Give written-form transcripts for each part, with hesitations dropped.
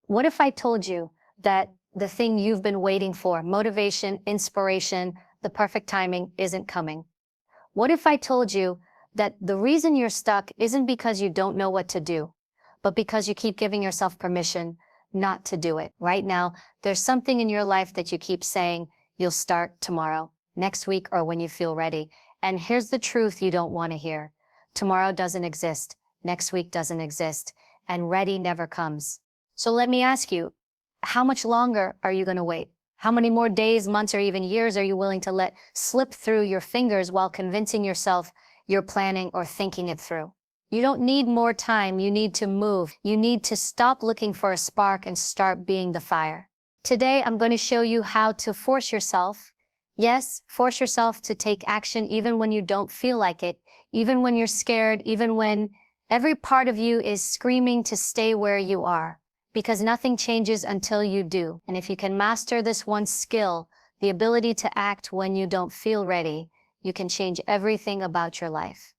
What if I told you that the thing you've been waiting for, motivation, inspiration, the perfect timing, isn't coming? What if I told you that the reason you're stuck isn't because you don't know what to do, but because you keep giving yourself permission not to do it? Right now, there's something in your life that you keep saying you'll start tomorrow, next week, or when you feel ready. And here's the truth you don't want to hear. Tomorrow doesn't exist. Next week doesn't exist. And ready never comes. So let me ask you, how much longer are you going to wait? How many more days, months, or even years are you willing to let slip through your fingers while convincing yourself you're planning or thinking it through? You don't need more time. You need to move. You need to stop looking for a spark and start being the fire. Today, I'm going to show you how to force yourself. Yes, force yourself to take action even when you don't feel like it, even when you're scared, even when every part of you is screaming to stay where you are. Because nothing changes until you do. And if you can master this one skill, the ability to act when you don't feel ready, you can change everything about your life.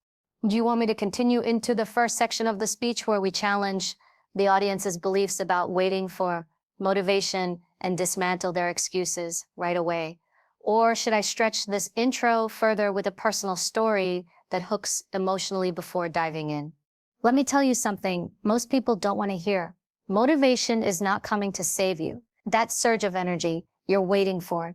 Do you want me to continue into the first section of the speech where we challenge the audience's beliefs about waiting for motivation and dismantle their excuses right away? Or should I stretch this intro further with a personal story that hooks emotionally before diving in? Let me tell you something most people don't want to hear. Motivation is not coming to save you. That surge of energy you're waiting for,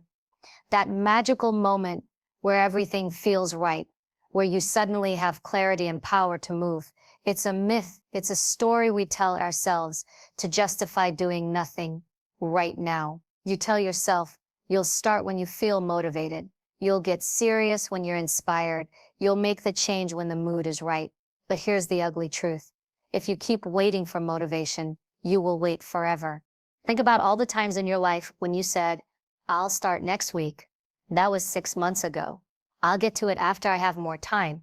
that magical moment where everything feels right, where you suddenly have clarity and power to move. It's a myth. It's a story we tell ourselves to justify doing nothing right now. You tell yourself you'll start when you feel motivated. You'll get serious when you're inspired. You'll make the change when the mood is right. But here's the ugly truth. If you keep waiting for motivation, you will wait forever. Think about all the times in your life when you said, I'll start next week. That was 6 months ago. I'll get to it after I have more time.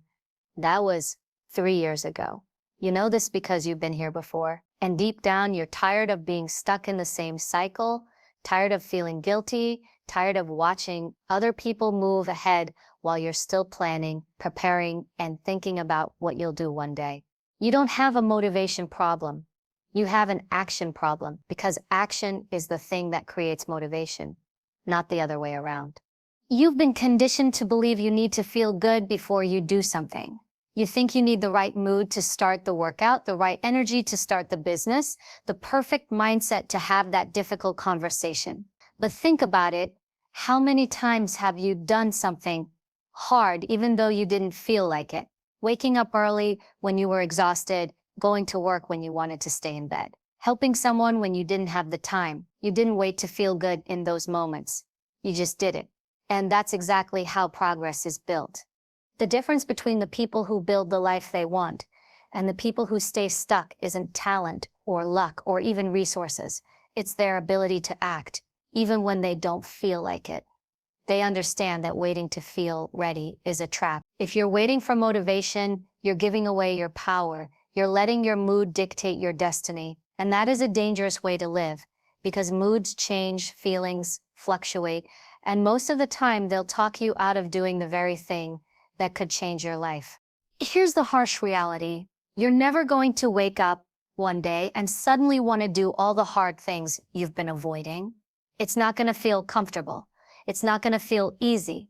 That was 3 years ago. You know this because you've been here before. And deep down, you're tired of being stuck in the same cycle, tired of feeling guilty, tired of watching other people move ahead while you're still planning, preparing, and thinking about what you'll do one day. You don't have a motivation problem. You have an action problem, because action is the thing that creates motivation, not the other way around. You've been conditioned to believe you need to feel good before you do something. You think you need the right mood to start the workout, the right energy to start the business, the perfect mindset to have that difficult conversation. But think about it. How many times have you done something hard even though you didn't feel like it? Waking up early when you were exhausted, going to work when you wanted to stay in bed, helping someone when you didn't have the time. You didn't wait to feel good in those moments. You just did it. And that's exactly how progress is built. The difference between the people who build the life they want and the people who stay stuck isn't talent or luck or even resources. It's their ability to act, even when they don't feel like it. They understand that waiting to feel ready is a trap. If you're waiting for motivation, you're giving away your power. You're letting your mood dictate your destiny. And that is a dangerous way to live, because moods change, feelings fluctuate, and most of the time they'll talk you out of doing the very thing that could change your life. Here's the harsh reality. You're never going to wake up one day and suddenly want to do all the hard things you've been avoiding. It's not going to feel comfortable. It's not going to feel easy.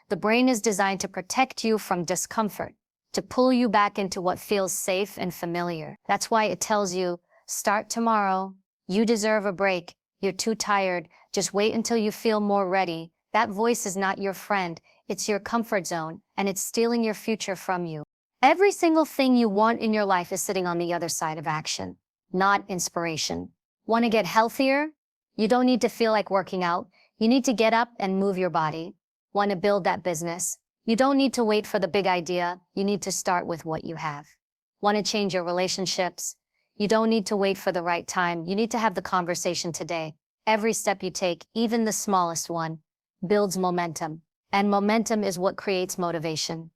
The brain is designed to protect you from discomfort, to pull you back into what feels safe and familiar. That's why it tells you, start tomorrow. You deserve a break. You're too tired. Just wait until you feel more ready. That voice is not your friend. It's your comfort zone, and it's stealing your future from you. Every single thing you want in your life is sitting on the other side of action, not inspiration. Want to get healthier? You don't need to feel like working out. You need to get up and move your body. Want to build that business? You don't need to wait for the big idea. You need to start with what you have. Want to change your relationships? You don't need to wait for the right time. You need to have the conversation today. Every step you take, even the smallest one, builds momentum. And momentum is what creates motivation.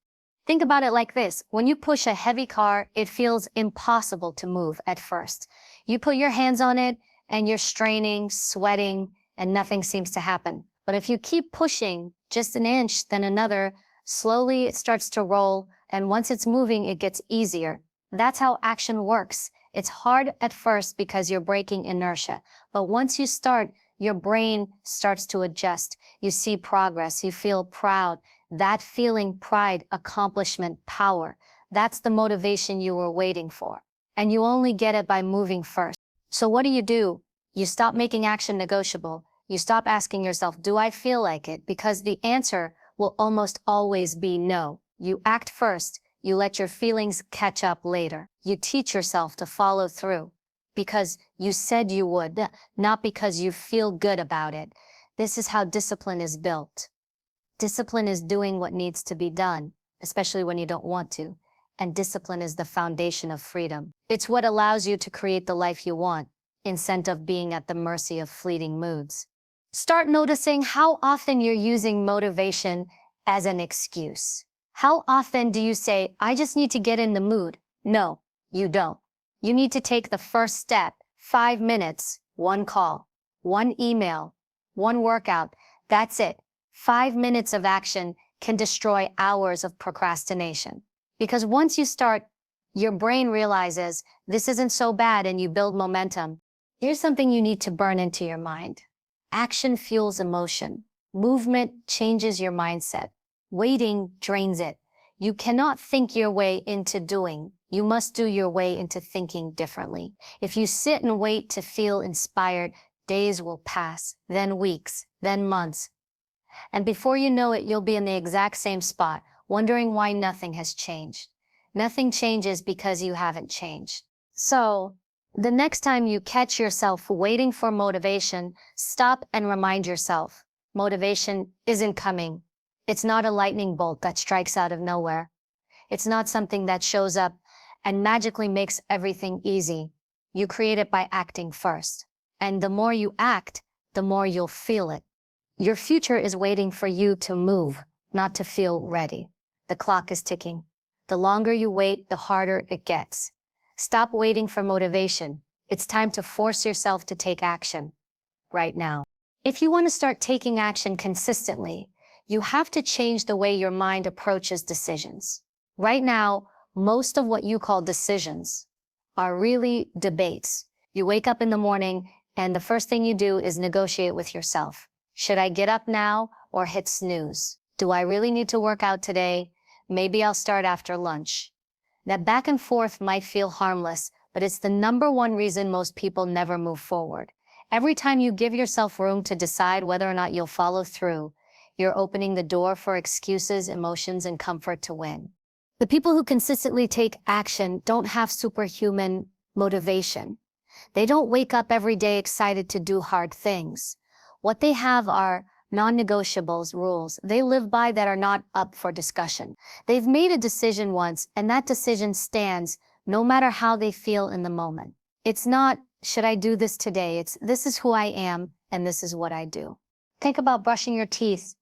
Think about it like this. When you push a heavy car, it feels impossible to move at first. You put your hands on it, and you're straining, sweating, and nothing seems to happen. But if you keep pushing just an inch, then another, slowly it starts to roll, and once it's moving, it gets easier. That's how action works. It's hard at first because you're breaking inertia, but once you start, your brain starts to adjust. You see progress, you feel proud. That feeling, pride, accomplishment, power, that's the motivation you were waiting for. And you only get it by moving first. So what do? You stop making action negotiable. You stop asking yourself, do I feel like it? Because the answer will almost always be no. You act first. You let your feelings catch up later. You teach yourself to follow through because you said you would, not because you feel good about it. This is how discipline is built. Discipline is doing what needs to be done, especially when you don't want to. And discipline is the foundation of freedom. It's what allows you to create the life you want, instead of being at the mercy of fleeting moods. Start noticing how often you're using motivation as an excuse. How often do you say, I just need to get in the mood? No, you don't. You need to take the first step, 5 minutes, one call, one email, one workout. That's it. 5 minutes of action can destroy hours of procrastination. Because once you start, your brain realizes this isn't so bad and you build momentum. Here's something you need to burn into your mind. Action fuels emotion. Movement changes your mindset. Waiting drains it. You cannot think your way into doing. You must do your way into thinking differently. If you sit and wait to feel inspired, days will pass, then weeks, then months. And before you know it, you'll be in the exact same spot, wondering why nothing has changed. Nothing changes because you haven't changed. So, the next time you catch yourself waiting for motivation, stop and remind yourself, motivation isn't coming. It's not a lightning bolt that strikes out of nowhere. It's not something that shows up and magically makes everything easy. You create it by acting first. And the more you act, the more you'll feel it. Your future is waiting for you to move, not to feel ready. The clock is ticking. The longer you wait, the harder it gets. Stop waiting for motivation. It's time to force yourself to take action right now. If you want to start taking action consistently, you have to change the way your mind approaches decisions. Right now, most of what you call decisions are really debates. You wake up in the morning and the first thing you do is negotiate with yourself. Should I get up now or hit snooze? Do I really need to work out today? Maybe I'll start after lunch. That back and forth might feel harmless, but it's the number one reason most people never move forward. Every time you give yourself room to decide whether or not you'll follow through, you're opening the door for excuses, emotions, and comfort to win. The people who consistently take action don't have superhuman motivation. They don't wake up every day excited to do hard things. What they have are non-negotiables, rules they live by that are not up for discussion. They've made a decision once, and that decision stands no matter how they feel in the moment. It's not, should I do this today? It's, this is who I am, and this is what I do. Think about brushing your teeth.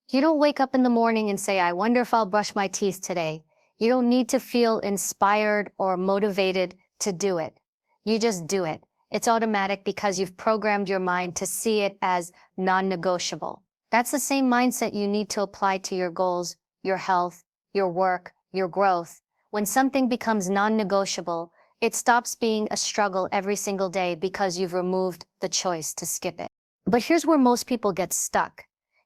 You don't wake up in the morning and say, I wonder if I'll brush my teeth today. You don't need to feel inspired or motivated to do it. You just do it. It's automatic because you've programmed your mind to see it as non-negotiable. That's the same mindset you need to apply to your goals, your health, your work, your growth. When something becomes non-negotiable, it stops being a struggle every single day because you've removed the choice to skip it. But here's where most people get stuck.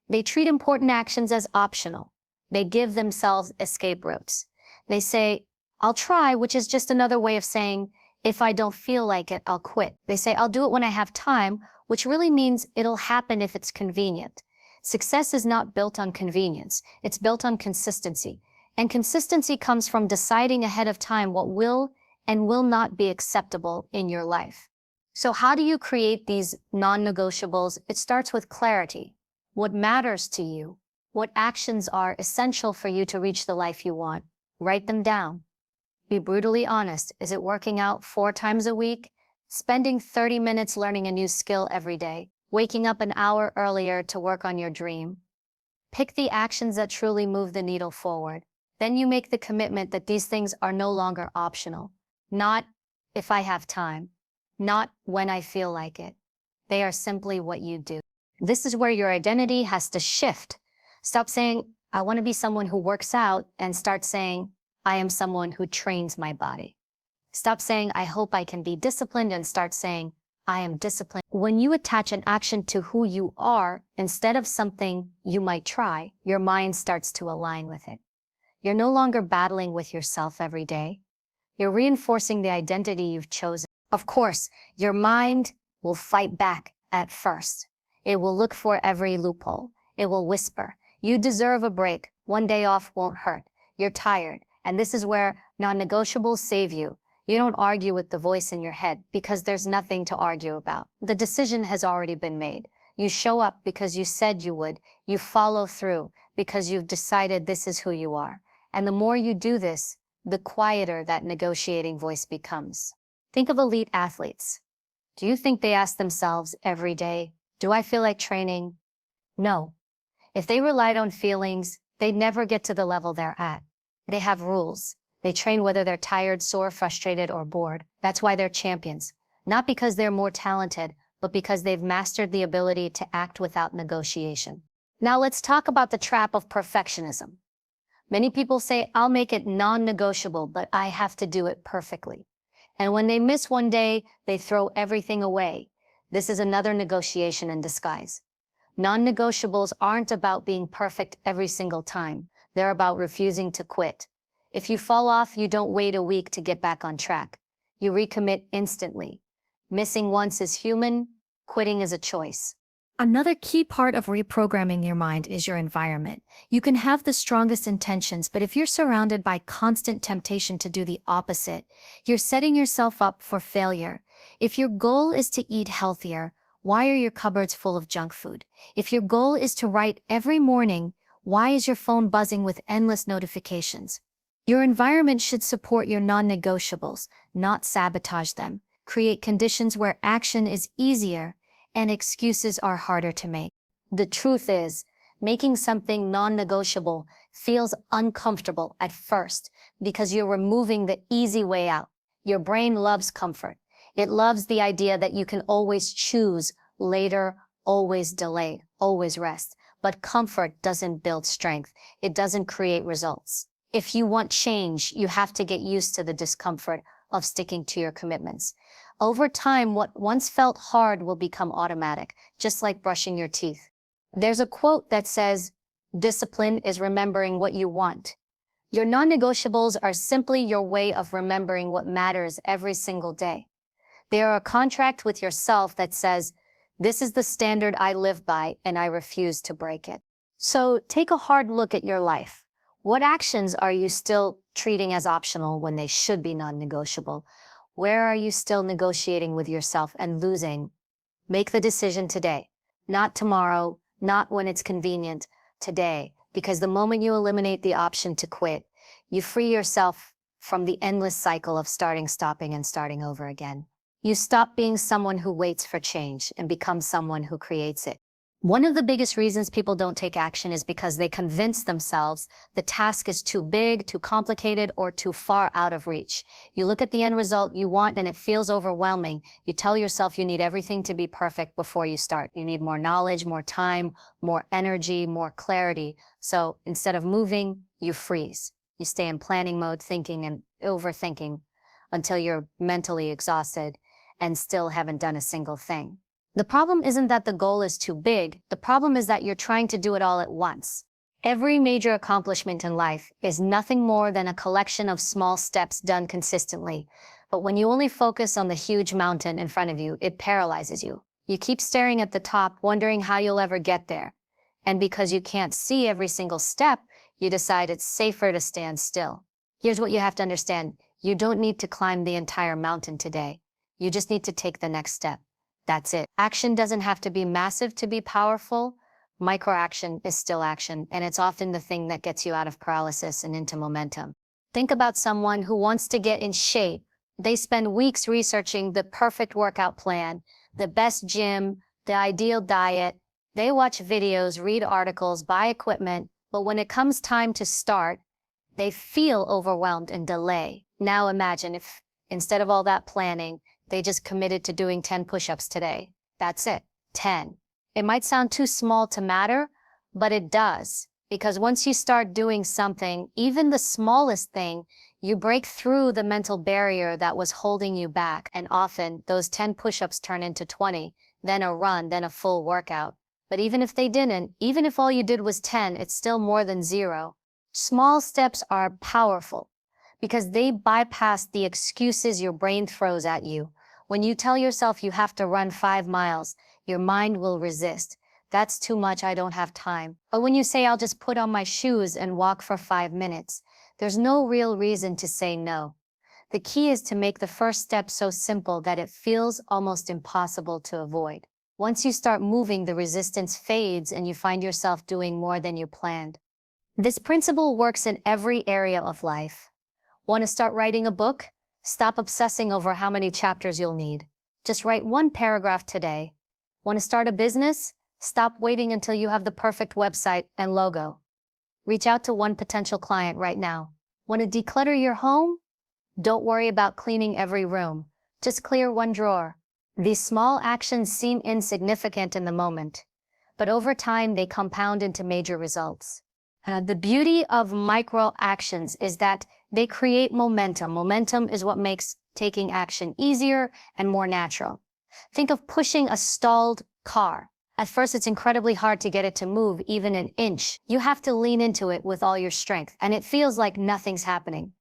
They treat important actions as optional. They give themselves escape routes. They say, I'll try, which is just another way of saying, if I don't feel like it, I'll quit. They say, I'll do it when I have time, which really means it'll happen if it's convenient. Success is not built on convenience. It's built on consistency. And consistency comes from deciding ahead of time what will and will not be acceptable in your life. So how do you create these non-negotiables? It starts with clarity. What matters to you? What actions are essential for you to reach the life you want? Write them down. Be brutally honest. Is it working out 4 times a week? Spending 30 minutes learning a new skill every day? Waking up an hour earlier to work on your dream? Pick the actions that truly move the needle forward. Then you make the commitment that these things are no longer optional. Not if I have time. Not when I feel like it. They are simply what you do. This is where your identity has to shift. Stop saying, I want to be someone who works out, and start saying, I am someone who trains my body. Stop saying, I hope I can be disciplined, and start saying, I am disciplined. When you attach an action to who you are instead of something you might try, your mind starts to align with it. You're no longer battling with yourself every day. You're reinforcing the identity you've chosen. Of course, your mind will fight back at first. It will look for every loophole. It will whisper, you deserve a break. One day off won't hurt. You're tired. And this is where non-negotiables save you. You don't argue with the voice in your head because there's nothing to argue about. The decision has already been made. You show up because you said you would. You follow through because you've decided this is who you are. And the more you do this, the quieter that negotiating voice becomes. Think of elite athletes. Do you think they ask themselves every day, do I feel like training? No. If they relied on feelings, they'd never get to the level they're at. They have rules. They train whether they're tired, sore, frustrated, or bored. That's why they're champions. Not because they're more talented, but because they've mastered the ability to act without negotiation. Now let's talk about the trap of perfectionism. Many people say, I'll make it non-negotiable, but I have to do it perfectly. And when they miss one day, they throw everything away. This is another negotiation in disguise. Non-negotiables aren't about being perfect every single time. They're about refusing to quit. If you fall off, you don't wait a week to get back on track. You recommit instantly. Missing once is human, quitting is a choice. Another key part of reprogramming your mind is your environment. You can have the strongest intentions, but if you're surrounded by constant temptation to do the opposite, you're setting yourself up for failure. If your goal is to eat healthier, why are your cupboards full of junk food? If your goal is to write every morning, why is your phone buzzing with endless notifications? Your environment should support your non-negotiables, not sabotage them. Create conditions where action is easier and excuses are harder to make. The truth is, making something non-negotiable feels uncomfortable at first because you're removing the easy way out. Your brain loves comfort. It loves the idea that you can always choose later, always delay, always rest. But comfort doesn't build strength. It doesn't create results. If you want change, you have to get used to the discomfort of sticking to your commitments. Over time, what once felt hard will become automatic, just like brushing your teeth. There's a quote that says, discipline is remembering what you want. Your non-negotiables are simply your way of remembering what matters every single day. They are a contract with yourself that says, this is the standard I live by and I refuse to break it. So take a hard look at your life. What actions are you still treating as optional when they should be non-negotiable? Where are you still negotiating with yourself and losing? Make the decision today, not tomorrow, not when it's convenient, today. Because the moment you eliminate the option to quit, you free yourself from the endless cycle of starting, stopping, and starting over again. You stop being someone who waits for change and become someone who creates it. One of the biggest reasons people don't take action is because they convince themselves the task is too big, too complicated, or too far out of reach. You look at the end result you want and it feels overwhelming. You tell yourself you need everything to be perfect before you start. You need more knowledge, more time, more energy, more clarity. So instead of moving, you freeze. You stay in planning mode, thinking and overthinking until you're mentally exhausted and still haven't done a single thing. The problem isn't that the goal is too big. The problem is that you're trying to do it all at once. Every major accomplishment in life is nothing more than a collection of small steps done consistently. But when you only focus on the huge mountain in front of you, it paralyzes you. You keep staring at the top, wondering how you'll ever get there. And because you can't see every single step, you decide it's safer to stand still. Here's what you have to understand. You don't need to climb the entire mountain today. You just need to take the next step. That's it. Action doesn't have to be massive to be powerful. Micro-action is still action, and it's often the thing that gets you out of paralysis and into momentum. Think about someone who wants to get in shape. They spend weeks researching the perfect workout plan, the best gym, the ideal diet. They watch videos, read articles, buy equipment, but when it comes time to start, they feel overwhelmed and delay. Now imagine if, instead of all that planning, they just committed to doing 10 push-ups today. That's it, 10. It might sound too small to matter, but it does. Because once you start doing something, even the smallest thing, You break through the mental barrier that was holding you back, and often those 10 push-ups turn into 20, then a run, then a full workout. But even if they didn't, even if all you did was 10, it's still more than zero. Small steps are powerful because they bypass the excuses your brain throws at you. When you tell yourself you have to run 5 miles, your mind will resist. That's too much, I don't have time. But when you say, I'll just put on my shoes and walk for 5 minutes, there's no real reason to say no. The key is to make the first step so simple that it feels almost impossible to avoid. Once you start moving, the resistance fades and you find yourself doing more than you planned. This principle works in every area of life. Want to start writing a book? Stop obsessing over how many chapters you'll need. Just write one paragraph today. Want to start a business? Stop waiting until you have the perfect website and logo. Reach out to one potential client right now. Want to declutter your home? Don't worry about cleaning every room. Just clear one drawer. These small actions seem insignificant in the moment, but over time they compound into major results. The beauty of micro actions is that they create momentum. Momentum is what makes taking action easier and more natural. Think of pushing a stalled car. At first, it's incredibly hard to get it to move even an inch. You have to lean into it with all your strength, and it feels like nothing's happening.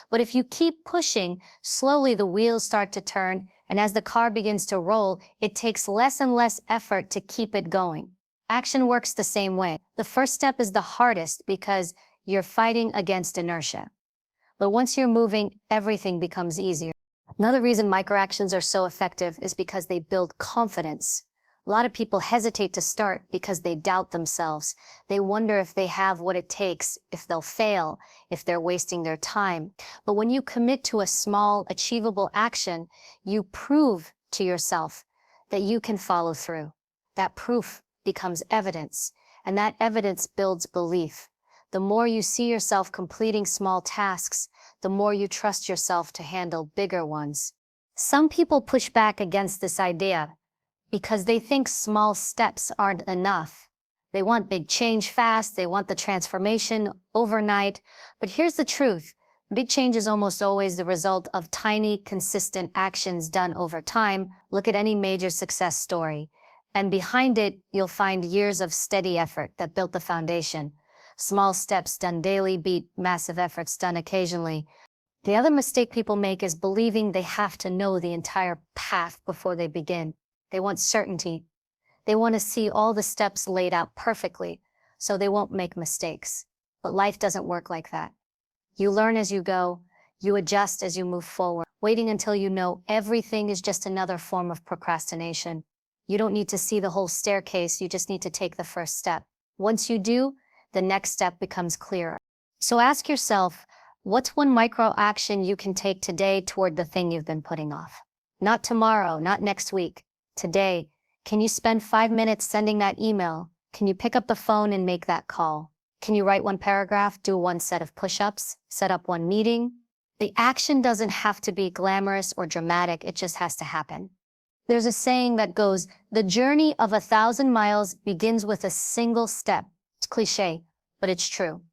But if you keep pushing, slowly the wheels start to turn, and as the car begins to roll, it takes less and less effort to keep it going. Action works the same way. The first step is the hardest because you're fighting against inertia. But once you're moving, everything becomes easier. Another reason microactions are so effective is because they build confidence. A lot of people hesitate to start because they doubt themselves. They wonder if they have what it takes, if they'll fail, if they're wasting their time. But when you commit to a small, achievable action, you prove to yourself that you can follow through. That proof becomes evidence, and that evidence builds belief. The more you see yourself completing small tasks, the more you trust yourself to handle bigger ones. Some people push back against this idea because they think small steps aren't enough. They want big change fast, they want the transformation overnight. But here's the truth. Big change is almost always the result of tiny, consistent actions done over time. Look at any major success story. And behind it, you'll find years of steady effort that built the foundation. Small steps done daily beat massive efforts done occasionally. The other mistake people make is believing they have to know the entire path before they begin. They want certainty. They want to see all the steps laid out perfectly, so they won't make mistakes. But life doesn't work like that. You learn as you go. You adjust as you move forward. Waiting until you know everything is just another form of procrastination. You don't need to see the whole staircase. You just need to take the first step. Once you do, the next step becomes clearer. So ask yourself, what's one micro action you can take today toward the thing you've been putting off? Not tomorrow, not next week. Today, can you spend 5 minutes sending that email? Can you pick up the phone and make that call? Can you write one paragraph, do one set of push-ups, set up one meeting? The action doesn't have to be glamorous or dramatic, it just has to happen. There's a saying that goes, the journey of 1,000 miles begins with a single step. It's cliche, but it's true.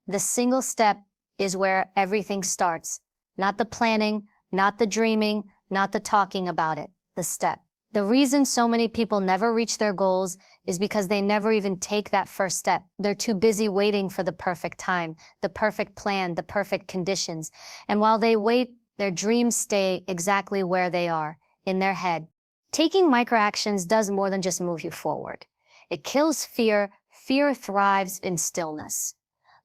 The single step is where everything starts. Not the planning, not the dreaming, not the talking about it, the step. The reason so many people never reach their goals is because they never even take that first step. They're too busy waiting for the perfect time, the perfect plan, the perfect conditions. And while they wait, their dreams stay exactly where they are, in their head. Taking microactions does more than just move you forward. It kills fear. Fear thrives in stillness.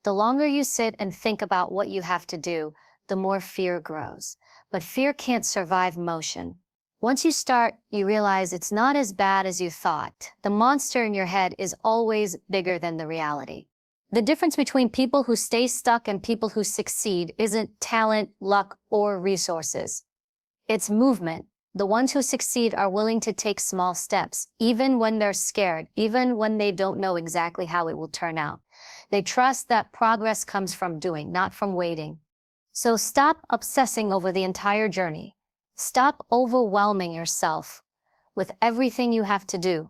The longer you sit and think about what you have to do, the more fear grows. But fear can't survive motion. Once you start, you realize it's not as bad as you thought. The monster in your head is always bigger than the reality. The difference between people who stay stuck and people who succeed isn't talent, luck, or resources. It's movement. The ones who succeed are willing to take small steps, even when they're scared, even when they don't know exactly how it will turn out. They trust that progress comes from doing, not from waiting. So stop obsessing over the entire journey. Stop overwhelming yourself with everything you have to do.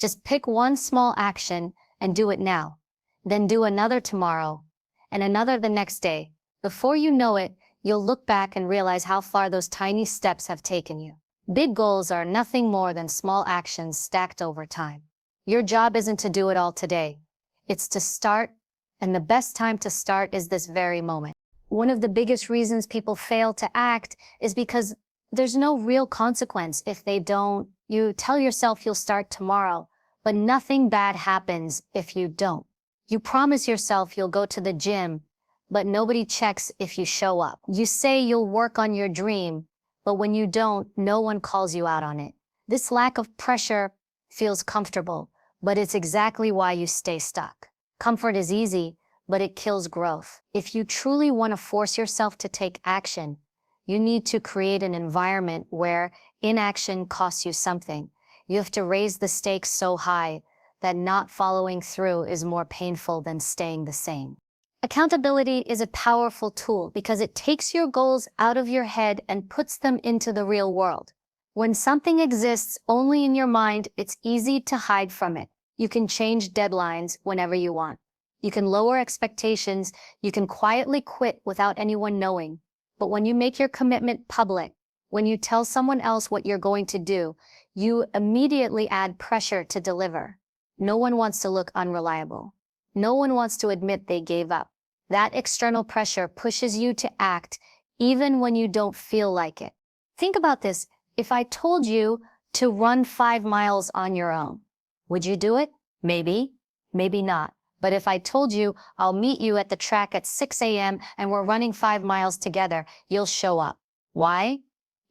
Just pick one small action and do it now. Then do another tomorrow and another the next day. Before you know it, you'll look back and realize how far those tiny steps have taken you. Big goals are nothing more than small actions stacked over time. Your job isn't to do it all today. It's to start, and the best time to start is this very moment. One of the biggest reasons people fail to act is because there's no real consequence if they don't. You tell yourself you'll start tomorrow, but nothing bad happens if you don't. You promise yourself you'll go to the gym, but nobody checks if you show up. You say you'll work on your dream, but when you don't, no one calls you out on it. This lack of pressure feels comfortable, but it's exactly why you stay stuck. Comfort is easy, but it kills growth. If you truly want to force yourself to take action, you need to create an environment where inaction costs you something. You have to raise the stakes so high that not following through is more painful than staying the same. Accountability is a powerful tool because it takes your goals out of your head and puts them into the real world. When something exists only in your mind, it's easy to hide from it. You can change deadlines whenever you want. You can lower expectations. You can quietly quit without anyone knowing. But when you make your commitment public, when you tell someone else what you're going to do, you immediately add pressure to deliver. No one wants to look unreliable. No one wants to admit they gave up. That external pressure pushes you to act even when you don't feel like it. Think about this. If I told you to run 5 miles on your own, would you do it? Maybe, maybe not. But if I told you I'll meet you at the track at 6 a.m. and we're running 5 miles together, you'll show up. Why?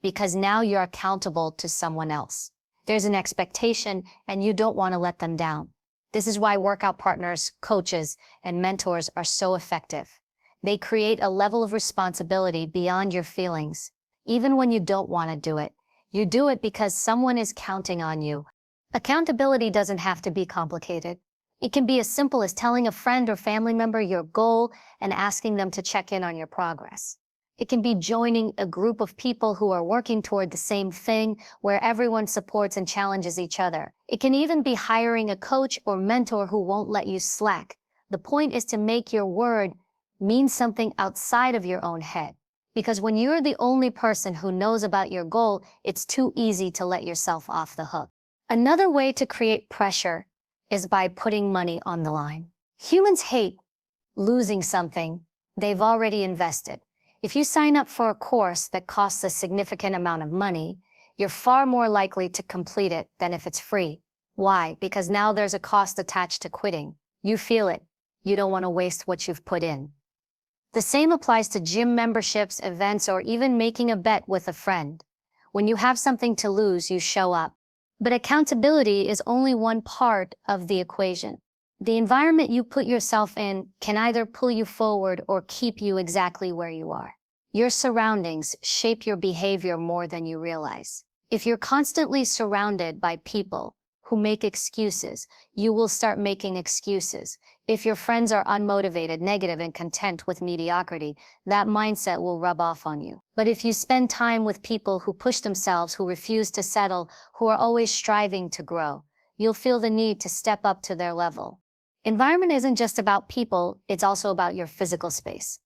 Because now you're accountable to someone else. There's an expectation and you don't want to let them down. This is why workout partners, coaches, and mentors are so effective. They create a level of responsibility beyond your feelings. Even when you don't want to do it, you do it because someone is counting on you. Accountability doesn't have to be complicated. It can be as simple as telling a friend or family member your goal and asking them to check in on your progress. It can be joining a group of people who are working toward the same thing, where everyone supports and challenges each other. It can even be hiring a coach or mentor who won't let you slack. The point is to make your word mean something outside of your own head. Because when you're the only person who knows about your goal, it's too easy to let yourself off the hook. Another way to create pressure is by putting money on the line. Humans hate losing something they've already invested. If you sign up for a course that costs a significant amount of money, you're far more likely to complete it than if it's free. Why? Because now there's a cost attached to quitting. You feel it. You don't want to waste what you've put in. The same applies to gym memberships, events, or even making a bet with a friend. When you have something to lose, you show up. But accountability is only one part of the equation. The environment you put yourself in can either pull you forward or keep you exactly where you are. Your surroundings shape your behavior more than you realize. If you're constantly surrounded by people who make excuses, you will start making excuses. If your friends are unmotivated, negative, and content with mediocrity, that mindset will rub off on you. But if you spend time with people who push themselves, who refuse to settle, who are always striving to grow, you'll feel the need to step up to their level. Environment isn't just about people, it's also about your physical space.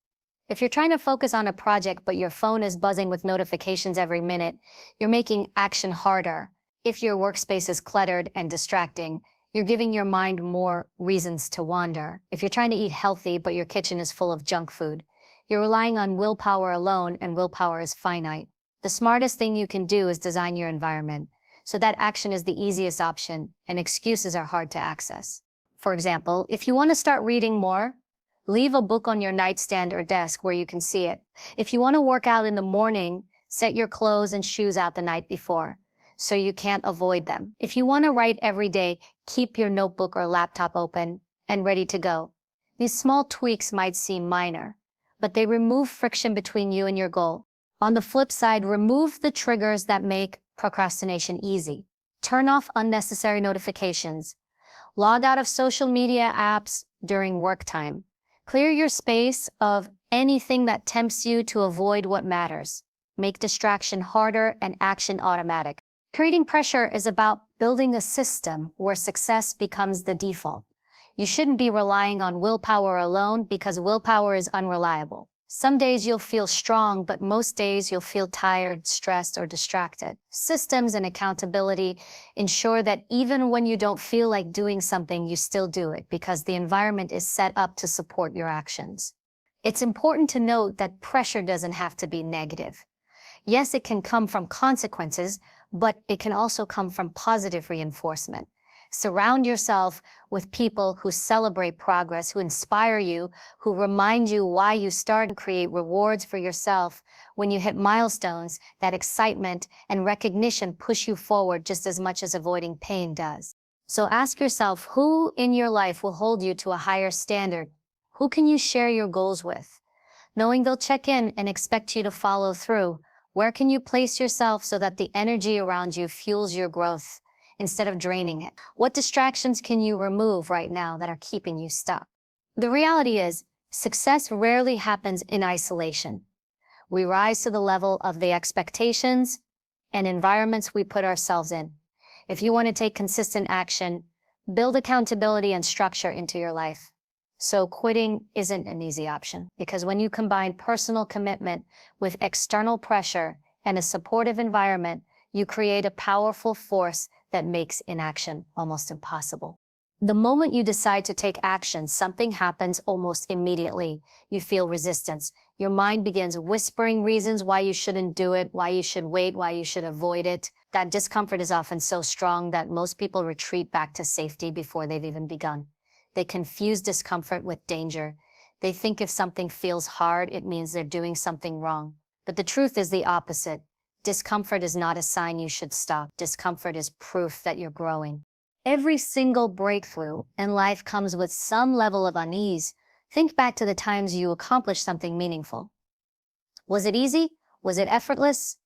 If you're trying to focus on a project but your phone is buzzing with notifications every minute, you're making action harder. If your workspace is cluttered and distracting, you're giving your mind more reasons to wander. If you're trying to eat healthy but your kitchen is full of junk food, you're relying on willpower alone, and willpower is finite. The smartest thing you can do is design your environment so that action is the easiest option and excuses are hard to access. For example, if you want to start reading more, leave a book on your nightstand or desk where you can see it. If you want to work out in the morning, set your clothes and shoes out the night before, so you can't avoid them. If you want to write every day, keep your notebook or laptop open and ready to go. These small tweaks might seem minor, but they remove friction between you and your goal. On the flip side, remove the triggers that make procrastination easy. Turn off unnecessary notifications. Log out of social media apps during work time. Clear your space of anything that tempts you to avoid what matters. Make distraction harder and action automatic. Creating pressure is about building a system where success becomes the default. You shouldn't be relying on willpower alone because willpower is unreliable. Some days you'll feel strong, but most days you'll feel tired, stressed, or distracted. Systems and accountability ensure that even when you don't feel like doing something, you still do it because the environment is set up to support your actions. It's important to note that pressure doesn't have to be negative. Yes, it can come from consequences, but it can also come from positive reinforcement. Surround yourself with people who celebrate progress, who inspire you, who remind you why you start, and create rewards for yourself. When you hit milestones, that excitement and recognition push you forward just as much as avoiding pain does. So ask yourself, who in your life will hold you to a higher standard? Who can you share your goals with? Knowing they'll check in and expect you to follow through. Where can you place yourself so that the energy around you fuels your growth instead of draining it? What distractions can you remove right now that are keeping you stuck? The reality is, success rarely happens in isolation. We rise to the level of the expectations and environments we put ourselves in. If you want to take consistent action, build accountability and structure into your life. So quitting isn't an easy option, because when you combine personal commitment with external pressure and a supportive environment, you create a powerful force that makes inaction almost impossible. The moment you decide to take action, something happens almost immediately. You feel resistance. Your mind begins whispering reasons why you shouldn't do it, why you should wait, why you should avoid it. That discomfort is often so strong that most people retreat back to safety before they've even begun. They confuse discomfort with danger. They think if something feels hard, it means they're doing something wrong. But the truth is the opposite. Discomfort is not a sign you should stop. Discomfort is proof that you're growing. Every single breakthrough in life comes with some level of unease. Think back to the times you accomplished something meaningful. Was it easy? Was it effortless?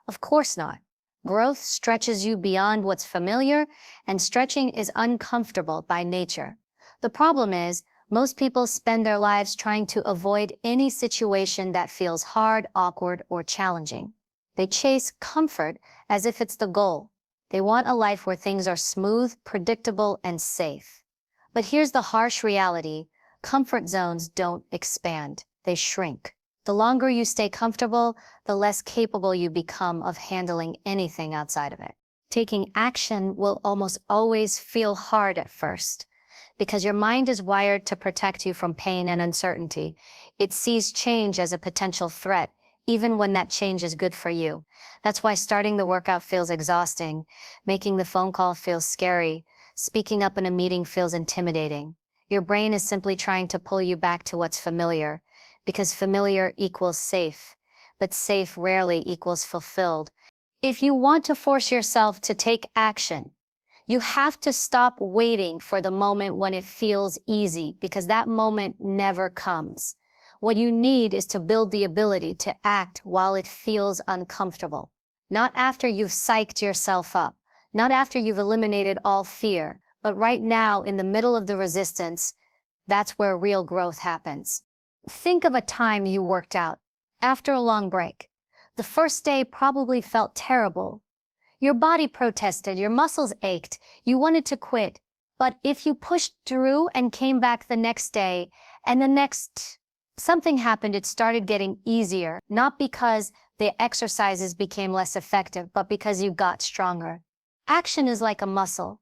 Of course not. Growth stretches you beyond what's familiar, and stretching is uncomfortable by nature. The problem is, most people spend their lives trying to avoid any situation that feels hard, awkward, or challenging. They chase comfort as if it's the goal. They want a life where things are smooth, predictable, and safe. But here's the harsh reality. Comfort zones don't expand. They shrink. The longer you stay comfortable, the less capable you become of handling anything outside of it. Taking action will almost always feel hard at first, because your mind is wired to protect you from pain and uncertainty. It sees change as a potential threat, even when that change is good for you. That's why starting the workout feels exhausting, making the phone call feels scary, speaking up in a meeting feels intimidating. Your brain is simply trying to pull you back to what's familiar, because familiar equals safe, but safe rarely equals fulfilled. If you want to force yourself to take action, you have to stop waiting for the moment when it feels easy, because that moment never comes. What you need is to build the ability to act while it feels uncomfortable. Not after you've psyched yourself up, not after you've eliminated all fear, but right now in the middle of the resistance. That's where real growth happens. Think of a time you worked out after a long break. The first day probably felt terrible. Your body protested, your muscles ached, you wanted to quit. But if you pushed through and came back the next day, and the next, something happened, it started getting easier, not because the exercises became less effective, but because you got stronger. Action is like a muscle.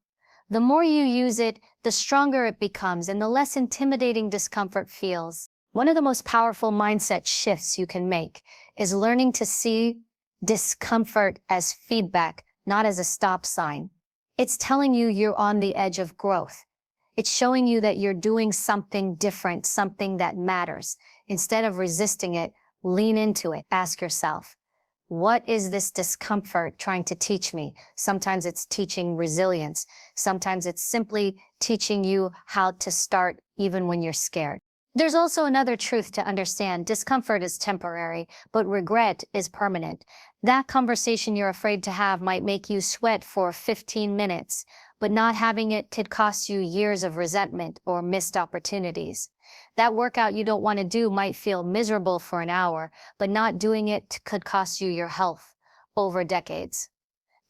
The more you use it, the stronger it becomes, and the less intimidating discomfort feels. One of the most powerful mindset shifts you can make is learning to see discomfort as feedback, not as a stop sign. It's telling you you're on the edge of growth. It's showing you that you're doing something different, something that matters. Instead of resisting it, lean into it. Ask yourself, what is this discomfort trying to teach me? Sometimes it's teaching resilience. Sometimes it's simply teaching you how to start even when you're scared. There's also another truth to understand. Discomfort is temporary, but regret is permanent. That conversation you're afraid to have might make you sweat for 15 minutes, but not having it could cost you years of resentment or missed opportunities. That workout you don't want to do might feel miserable for an hour, but not doing it could cost you your health over decades.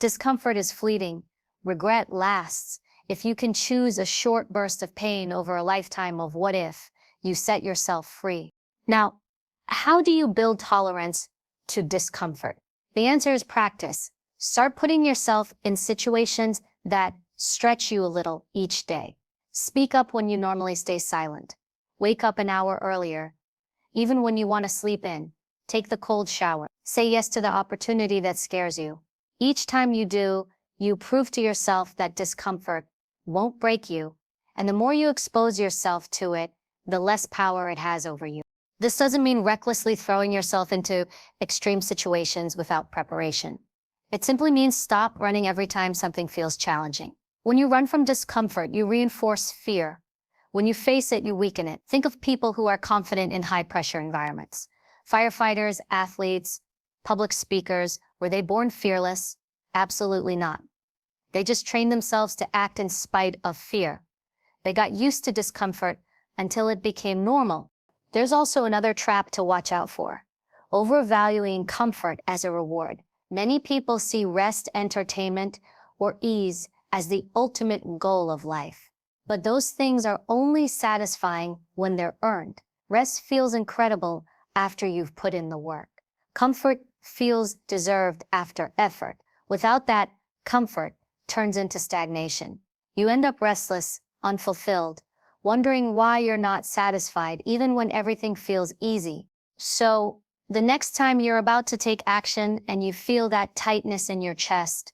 Discomfort is fleeting. Regret lasts. If you can choose a short burst of pain over a lifetime of what if, you set yourself free. Now, How do you build tolerance to discomfort? The answer is practice. Start putting yourself in situations that stretch you a little each day. Speak up when you normally stay silent. Wake up an hour earlier, even when you want to sleep in. Take the cold shower. Say yes to the opportunity that scares you. Each time you do, you prove to yourself that discomfort won't break you, and the more you expose yourself to it, the less power it has over you. This doesn't mean recklessly throwing yourself into extreme situations without preparation. It simply means stop running every time something feels challenging. When you run from discomfort, you reinforce fear. When you face it, you weaken it. Think of people who are confident in high-pressure environments. Firefighters, athletes, public speakers. Were they born fearless? Absolutely not. They just trained themselves to act in spite of fear. They got used to discomfort until it became normal. There's also another trap to watch out for: overvaluing comfort as a reward. Many people see rest, entertainment, or ease as the ultimate goal of life. But those things are only satisfying when they're earned. Rest feels incredible after you've put in the work. Comfort feels deserved after effort. Without that, comfort turns into stagnation. You end up restless, unfulfilled, wondering why you're not satisfied even when everything feels easy. So, the next time you're about to take action and you feel that tightness in your chest,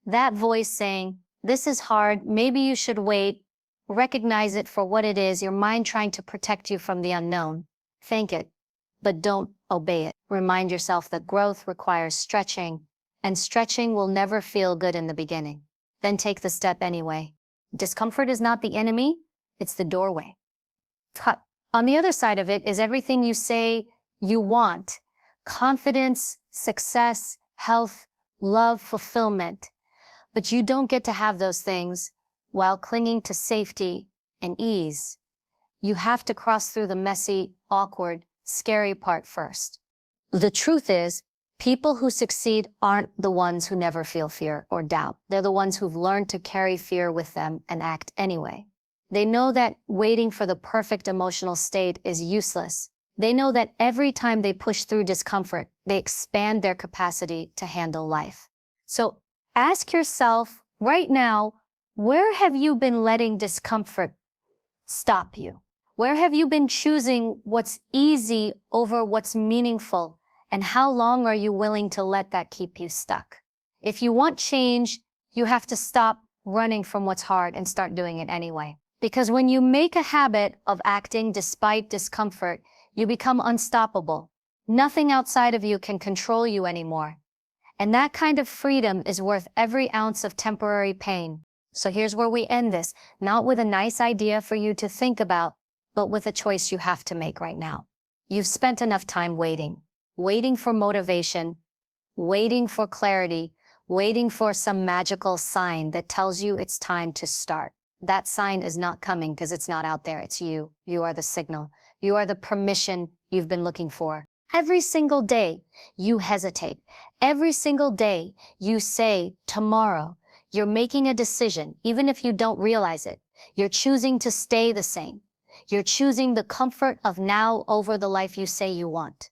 that voice saying, "This is hard, maybe you should wait," recognize it for what it is: your mind trying to protect you from the unknown. Thank it, but don't obey it. Remind yourself that growth requires stretching, and stretching will never feel good in the beginning. Then take the step anyway. Discomfort is not the enemy, it's the doorway. On the other side of it is everything you say you want: confidence, success, health, love, fulfillment. But you don't get to have those things while clinging to safety and ease. You have to cross through the messy, awkward, scary part first. The truth is, people who succeed aren't the ones who never feel fear or doubt. They're the ones who've learned to carry fear with them and act anyway. They know that waiting for the perfect emotional state is useless. They know that every time they push through discomfort, they expand their capacity to handle life. So ask yourself right now, where have you been letting discomfort stop you? Where have you been choosing what's easy over what's meaningful? And how long are you willing to let that keep you stuck? If you want change, you have to stop running from what's hard and start doing it anyway. Because when you make a habit of acting despite discomfort, you become unstoppable. Nothing outside of you can control you anymore. And that kind of freedom is worth every ounce of temporary pain. So here's where we end this, not with a nice idea for you to think about, but with a choice you have to make right now. You've spent enough time waiting for motivation, waiting for clarity, waiting for some magical sign that tells you it's time to start. That sign is not coming because it's not out there. It's you. You are the signal. You are the permission you've been looking for. Every single day, you hesitate. Every single day, you say, tomorrow. You're making a decision, even if you don't realize it. You're choosing to stay the same. You're choosing the comfort of now over the life you say you want.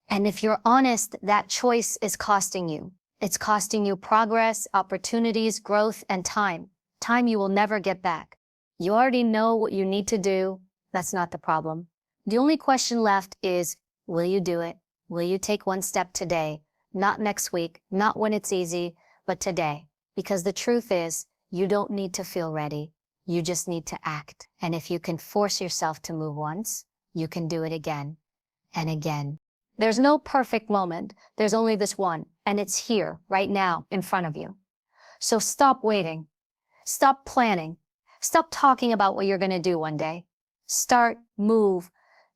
And if you're honest, that choice is costing you. It's costing you progress, opportunities, growth, and time. Time you will never get back. You already know what you need to do. That's not the problem. The only question left is, will you do it? Will you take one step today? Not next week, not when it's easy, but today. Because the truth is, you don't need to feel ready. You just need to act. And if you can force yourself to move once, you can do it again and again. There's no perfect moment. There's only this one, and it's here, right now, in front of you. So stop waiting. Stop planning. Stop talking about what you're going to do one day. Start, move,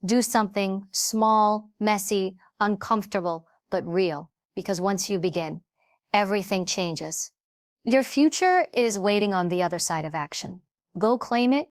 do something small, messy, uncomfortable, but real. Because once you begin, everything changes. Your future is waiting on the other side of action. Go claim it,